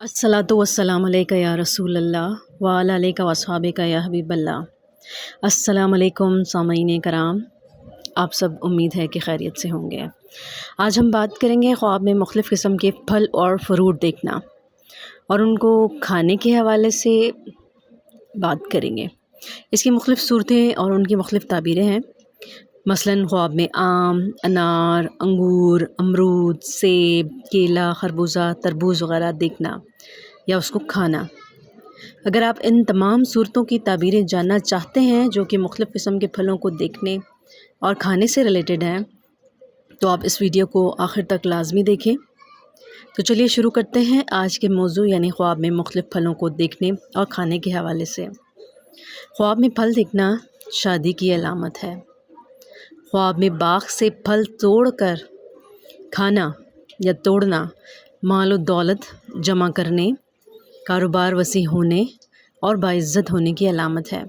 अस्सलातु वस्सलामु अलैका या रसूल अल्लाह व अला अलैका व अस्हाबिका या हबीब अल्लाह। अस्सलामु अलैकुम सामईन कराम, आप सब उम्मीद है कि खैरियत से होंगे। आज हम बात करेंगे ख्वाब में मुख्तलिफ़ किस्म के फल और फ्रूट देखना और उनको खाने के हवाले से बात करेंगे। इसकी मुख्तलिफ़ सूरतें और उनकी मुख्तलिफ़ ताबीरें हैं। मसलन ख्वाब में आम, अनार, अंगूर, अमरूद, सेब, केला, खरबूजा, तरबूज वगैरह देखना या उसको खाना। अगर आप इन तमाम सूरतों की ताबीरें जानना चाहते हैं जो कि मुख्तलिफ़ किस्म के फलों को देखने और खाने से रिलेटेड हैं, तो आप इस वीडियो को आखिर तक लाजमी देखें। तो चलिए शुरू करते हैं आज के मौजू यानी ख्वाब में मुख्तलिफ़ फलों को देखने और खाने के हवाले से। ख्वाब में फल देखना शादी की अलामत है। ख्वाब में बाग से फल तोड़कर खाना या तोड़ना माल और दौलत जमा करने, कारोबार वसी होने और बाइज़्ज़त होने की अलामत है।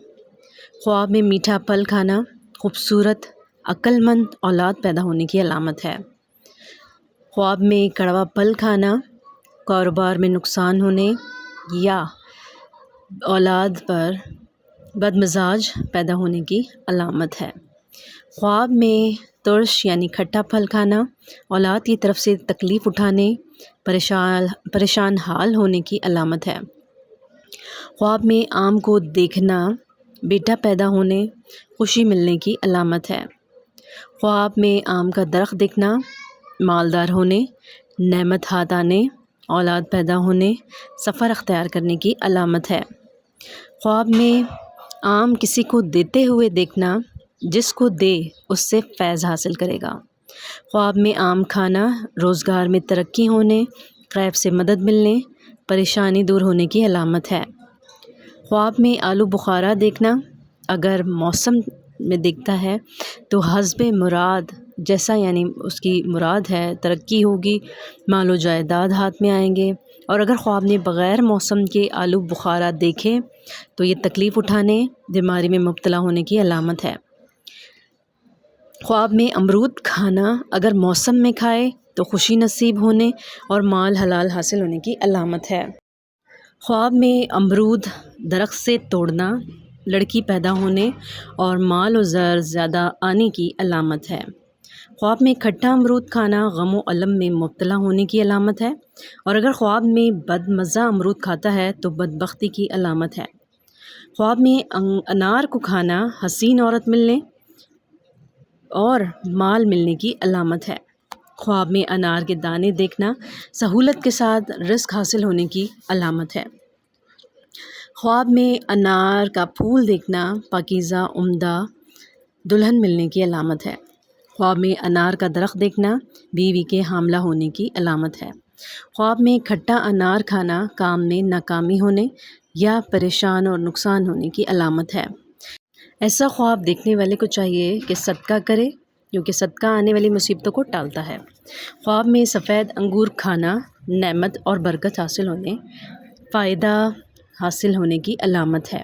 ख्वाब में मीठा फल खाना खूबसूरत अक्लमंद औलाद पैदा होने की अलामत है। ख्वाब में कड़वा फल खाना कारोबार में नुकसान होने या औलाद पर बदमिजाज पैदा होने की अलामत है। ख्वाब में तुर्श यानी खट्टा फल खाना औलाद की तरफ से तकलीफ़ उठाने, परेशान हाल होने की अलामत है। ख्वाब में आम को देखना बेटा पैदा होने, खुशी मिलने की अलामत है। ख्वाब में आम का दरख्त देखना मालदार होने, नेमत हाथ आने, औलाद पैदा होने, सफ़र अख्तियार करने की अलामत है। ख्वाब में आम किसी को देते हुए देखना जिसको दे उससे फैज़ हासिल करेगा। ख्वाब में आम खाना रोज़गार में तरक्की होने, ग़ैब से मदद मिलने, परेशानी दूर होने की अलामत है। ख्वाब में आलू बुखारा देखना अगर मौसम में दिखता है तो हस्बे मुराद जैसा यानी उसकी मुराद है तरक्की होगी, मालो जायदाद हाथ में आएंगे। और अगर ख्वाब में बग़ैर मौसम के आलू बुखारा देखें तो ये तकलीफ़ उठाने, बीमारी में मुब्तला होने की अलामत है। ख्वाब में अमरूद खाना अगर मौसम में खाए तो खुशी नसीब होने और माल हलाल हासिल होने की अलामत है। ख्वाब में अमरूद दरख्त से तोड़ना लड़की पैदा होने और माल और ज़र ज़्यादा आने की अलामत है। ख्वाब में खट्टा अमरूद खाना गम व अलम में मुब्तला होने की अलामत है। और अगर ख्वाब में बदमज़ा अमरूद खाता है तो बदबख्ती की अलामत है। ख्वाब में अनार को खाना हसीन औरत मिलने और माल मिलने की अलामत है। ख्वाब में अनार के दाने देखना सहूलत के साथ रिज़्क़ हासिल होने की अलामत है। ख्वाब में अनार का फूल देखना पाकीज़ा उम्दा दुल्हन मिलने की अलामत है। ख्वाब में अनार का दरख्त देखना बीवी के हामला होने की अलामत है। ख्वाब में खट्टा अनार खाना काम में नाकामी होने या परेशान और नुकसान होने की अलामत है। ऐसा ख्वाब देखने वाले को चाहिए कि सदका करे क्योंकि सदका आने वाली मुसीबतों को टालता है। ख्वाब में सफ़ेद अंगूर खाना नेमत और बरकत हासिल होने, फ़ायदा हासिल होने की अलामत है।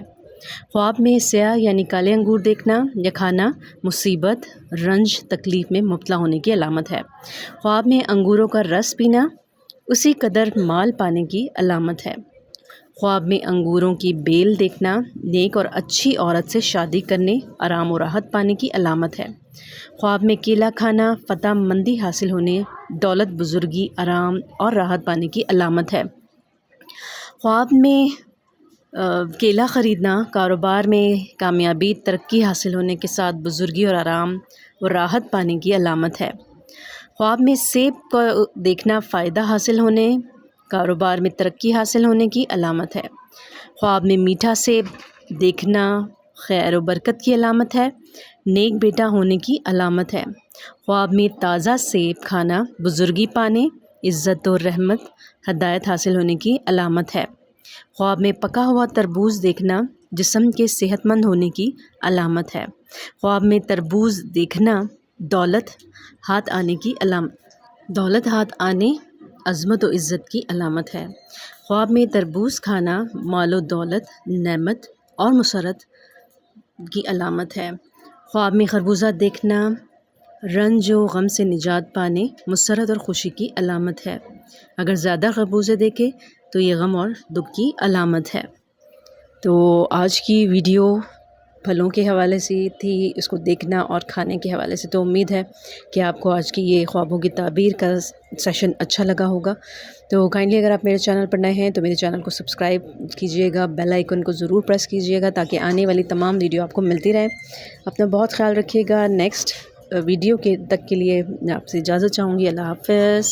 ख्वाब में स्याह यानी काले अंगूर देखना या खाना मुसीबत, रंज, तकलीफ़ में मुब्तला होने की अलामत है। ख्वाब में अंगूरों का रस पीना उसी कदर माल पाने की अलामत है। ख्वाब में अंगूरों की बेल देखना नेक और अच्छी औरत से शादी करने, आराम और राहत पाने की अलामत है। ख्वाब में केला खाना फ़तह मंदी हासिल होने, दौलत, बुज़ुर्गी, आराम और राहत पाने की अलामत है। ख्वाब में केला ख़रीदना कारोबार में कामयाबी, तरक्की हासिल होने के साथ बुज़ुर्गी और आराम और राहत पाने की अलामत है। ख्वाब में सेब को देखना फ़ायदा हासिल होने, कारोबार में तरक्की हासिल होने की अलामत है। ख्वाब में मीठा सेब देखना खैर व बरकत की अलामत है, नेक बेटा होने की अलामत है। ख्वाब में ताज़ा सेब खाना बुज़ुर्गी पाने, इज़्ज़त और रहमत, हदायत हासिल होने की अलामत है। ख्वाब में पका हुआ तरबूज देखना जिस्म के सेहतमंद होने की अलामत है। ख्वाब में तरबूज देखना दौलत हाथ आने की दौलत हाथ आने, अज़मत व इज़्ज़त की अलामत है। ख्वाब में तरबूज खाना मालो दौलत, नेमत और मुसरत की अलामत है। ख्वाब में खरबूजा देखना रंज व गम से निजात पाने, मुसरत और ख़ुशी की अलामत है। अगर ज़्यादा खरबूजे देखे تو یہ غم اور دکھ کی علامت ہے۔ تو آج کی ویڈیو پھلوں کے حوالے سے تھی، اس کو دیکھنا اور کھانے کے حوالے سے۔ تو امید ہے کہ آپ کو آج کی یہ خوابوں کی تعبیر کا سیشن اچھا لگا ہوگا۔ تو کائنڈلی اگر آپ میرے چینل پر نئے ہیں تو میرے چینل کو سبسکرائب کیجئے گا، بیل آئیکن کو ضرور پریس کیجئے گا تاکہ آنے والی تمام ویڈیو آپ کو ملتی رہے۔ اپنا بہت خیال رکھیے گا۔ نیکسٹ ویڈیو تک کے لیے میں آپ سے اجازت چاہوں گی۔ اللہ حافظ۔